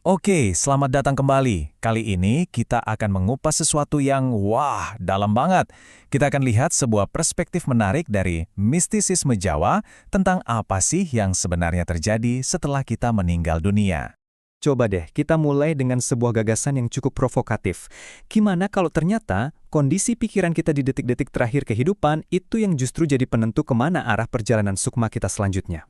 Oke, selamat datang kembali. Kali ini kita akan mengupas sesuatu yang dalam banget. Kita akan lihat sebuah perspektif menarik dari mistisisme Jawa tentang apa sih yang sebenarnya terjadi setelah kita meninggal dunia. Coba deh, kita mulai dengan sebuah gagasan yang cukup provokatif. Gimana kalau ternyata kondisi pikiran kita di detik-detik terakhir kehidupan itu yang justru jadi penentu kemana arah perjalanan sukma kita selanjutnya?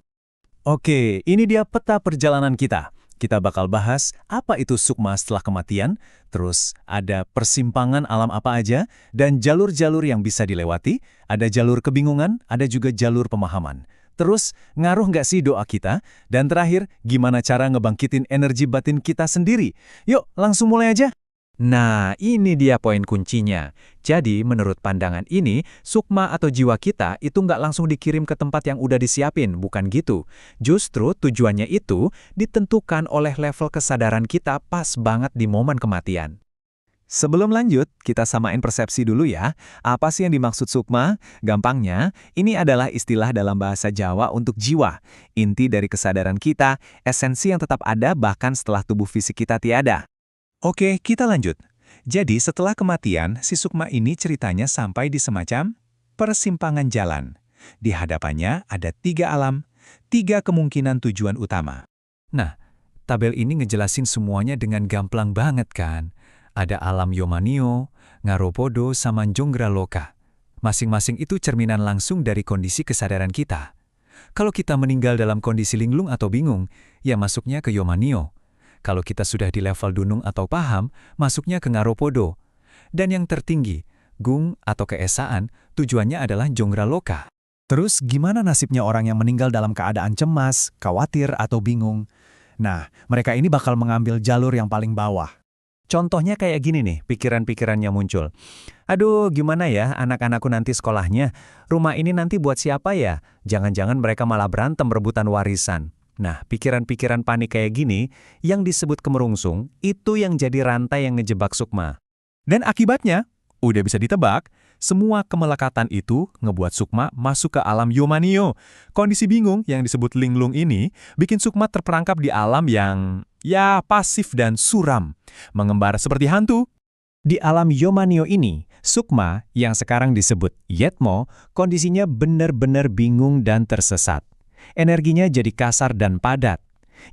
Oke, ini dia peta perjalanan kita. Kita bakal bahas apa itu sukma setelah kematian, terus ada persimpangan alam apa aja, dan jalur-jalur yang bisa dilewati, ada jalur kebingungan, ada juga jalur pemahaman. Terus, ngaruh nggak sih doa kita? Dan terakhir, gimana cara ngebangkitin energi batin kita sendiri? Yuk, langsung mulai aja. Nah, ini dia poin kuncinya. Jadi, menurut pandangan ini, sukma atau jiwa kita itu nggak langsung dikirim ke tempat yang udah disiapin, bukan gitu. Justru tujuannya itu ditentukan oleh level kesadaran kita pas banget di momen kematian. Sebelum lanjut, kita samain persepsi dulu ya. Apa sih yang dimaksud sukma? Gampangnya, ini adalah istilah dalam bahasa Jawa untuk jiwa. Inti dari kesadaran kita, esensi yang tetap ada bahkan setelah tubuh fisik kita tiada. Oke, kita lanjut. Jadi setelah kematian, si sukma ini ceritanya sampai di semacam persimpangan jalan. Di hadapannya ada 3 alam, 3 kemungkinan tujuan utama. Nah, tabel ini ngejelasin semuanya dengan gamblang banget kan? Ada alam Yomanio, Ngaropodo, sama Jonggraloka. Masing-masing itu cerminan langsung dari kondisi kesadaran kita. Kalau kita meninggal dalam kondisi linglung atau bingung, ya masuknya ke Yomanio. Kalau kita sudah di level dunung atau paham, masuknya ke Ngaropodo. Dan yang tertinggi, gung atau keesaan, tujuannya adalah Jonggraloka. Terus gimana nasibnya orang yang meninggal dalam keadaan cemas, khawatir, atau bingung? Nah, mereka ini bakal mengambil jalur yang paling bawah. Contohnya kayak gini nih, pikiran-pikirannya muncul. Aduh, gimana ya anak-anakku nanti sekolahnya? Rumah ini nanti buat siapa ya? Jangan-jangan mereka malah berantem rebutan warisan. Nah, pikiran-pikiran panik kayak gini, yang disebut kemerungsung, itu yang jadi rantai yang ngejebak sukma. Dan akibatnya, udah bisa ditebak, semua kemelekatan itu ngebuat sukma masuk ke alam Yomanio. Kondisi bingung yang disebut linglung ini, bikin sukma terperangkap di alam yang, pasif dan suram. Mengembara seperti hantu. Di alam Yomanio ini, sukma yang sekarang disebut Yetmo, kondisinya benar-benar bingung dan tersesat. Energinya jadi kasar dan padat.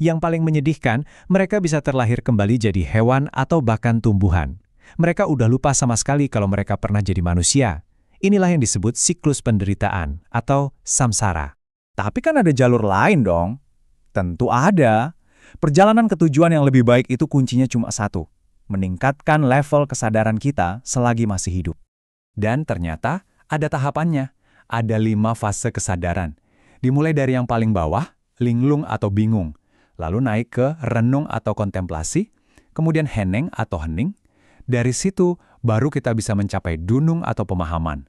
Yang paling menyedihkan, mereka bisa terlahir kembali jadi hewan atau bahkan tumbuhan. Mereka udah lupa sama sekali kalau mereka pernah jadi manusia. Inilah yang disebut siklus penderitaan atau samsara. Tapi kan ada jalur lain dong. Tentu ada. Perjalanan ke tujuan yang lebih baik itu kuncinya cuma satu. Meningkatkan level kesadaran kita selagi masih hidup. Dan ternyata ada tahapannya. Ada 5 fase kesadaran. Dimulai dari yang paling bawah, linglung atau bingung, lalu naik ke renung atau kontemplasi, kemudian heneng atau hening. Dari situ, baru kita bisa mencapai dunung atau pemahaman.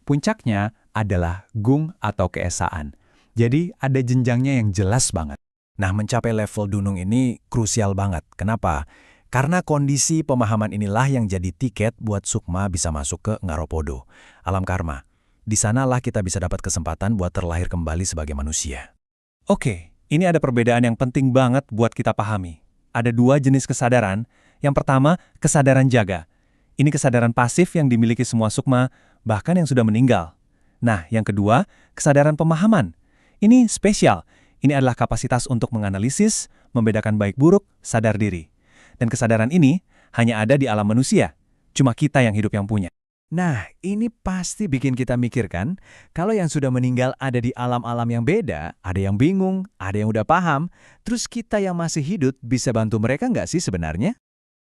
Puncaknya adalah gung atau keesaan. Jadi ada jenjangnya yang jelas banget. Nah, mencapai level dunung ini krusial banget. Kenapa? Karena kondisi pemahaman inilah yang jadi tiket buat sukma bisa masuk ke Ngaropodo, alam karma. Di sanalah kita bisa dapat kesempatan buat terlahir kembali sebagai manusia. Oke, ini ada perbedaan yang penting banget buat kita pahami. Ada 2 jenis kesadaran. Yang pertama, kesadaran jaga. Ini kesadaran pasif yang dimiliki semua sukma, bahkan yang sudah meninggal. Nah, yang kedua, kesadaran pemahaman. Ini spesial. Ini adalah kapasitas untuk menganalisis, membedakan baik buruk, sadar diri. Dan kesadaran ini hanya ada di alam manusia. Cuma kita yang hidup yang punya. Nah, ini pasti bikin kita mikir kan, kalau yang sudah meninggal ada di alam-alam yang beda, ada yang bingung, ada yang udah paham, terus kita yang masih hidup bisa bantu mereka nggak sih sebenarnya?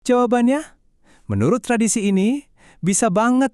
Jawabannya, menurut tradisi ini, bisa banget.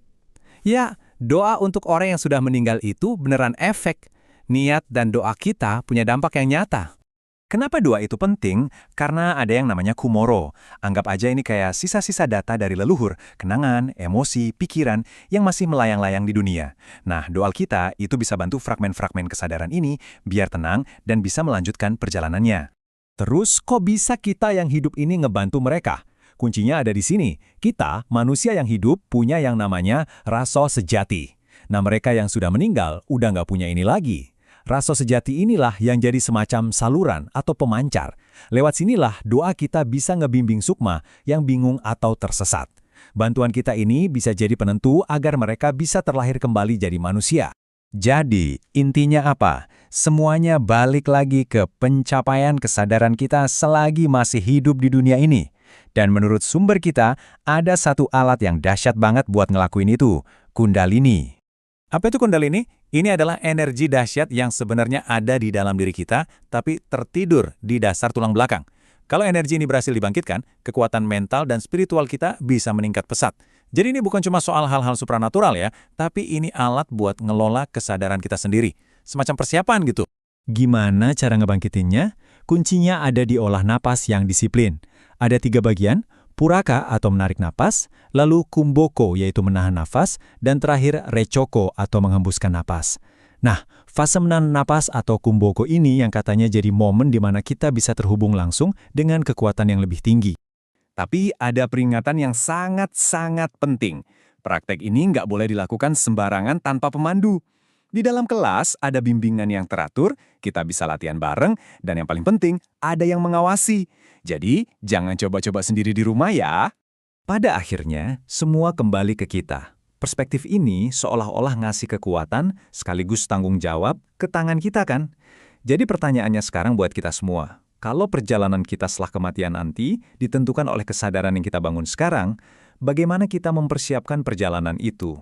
Ya, doa untuk orang yang sudah meninggal itu beneran efek. Niat dan doa kita punya dampak yang nyata. Kenapa doa itu penting? Karena ada yang namanya kumoro. Anggap aja ini kayak sisa-sisa data dari leluhur, kenangan, emosi, pikiran yang masih melayang-layang di dunia. Nah, doa kita itu bisa bantu fragmen-fragmen kesadaran ini biar tenang dan bisa melanjutkan perjalanannya. Terus, kok bisa kita yang hidup ini ngebantu mereka? Kuncinya ada di sini. Kita, manusia yang hidup, punya yang namanya rasa sejati. Nah, mereka yang sudah meninggal udah nggak punya ini lagi. Rasa sejati inilah yang jadi semacam saluran atau pemancar. Lewat sinilah doa kita bisa ngebimbing sukma yang bingung atau tersesat. Bantuan kita ini bisa jadi penentu agar mereka bisa terlahir kembali jadi manusia. Jadi, intinya apa? Semuanya balik lagi ke pencapaian kesadaran kita selagi masih hidup di dunia ini. Dan menurut sumber kita, ada satu alat yang dahsyat banget buat ngelakuin itu, Kundalini. Apa itu Kundalini? Ini adalah energi dahsyat yang sebenarnya ada di dalam diri kita, tapi tertidur di dasar tulang belakang. Kalau energi ini berhasil dibangkitkan, kekuatan mental dan spiritual kita bisa meningkat pesat. Jadi ini bukan cuma soal hal-hal supranatural ya, tapi ini alat buat ngelola kesadaran kita sendiri. Semacam persiapan gitu. Gimana cara ngebangkitinnya? Kuncinya ada di olah napas yang disiplin. Ada 3 bagian, puraka atau menarik napas, lalu kumboko yaitu menahan nafas, dan terakhir rechoko atau menghembuskan napas. Nah, fase menahan napas atau kumboko ini yang katanya jadi momen di mana kita bisa terhubung langsung dengan kekuatan yang lebih tinggi. Tapi ada peringatan yang sangat-sangat penting. Praktek ini nggak boleh dilakukan sembarangan tanpa pemandu. Di dalam kelas ada bimbingan yang teratur, kita bisa latihan bareng, dan yang paling penting, ada yang mengawasi. Jadi, jangan coba-coba sendiri di rumah ya. Pada akhirnya, semua kembali ke kita. Perspektif ini seolah-olah ngasih kekuatan sekaligus tanggung jawab ke tangan kita kan? Jadi pertanyaannya sekarang buat kita semua. Kalau perjalanan kita setelah kematian nanti ditentukan oleh kesadaran yang kita bangun sekarang, bagaimana kita mempersiapkan perjalanan itu?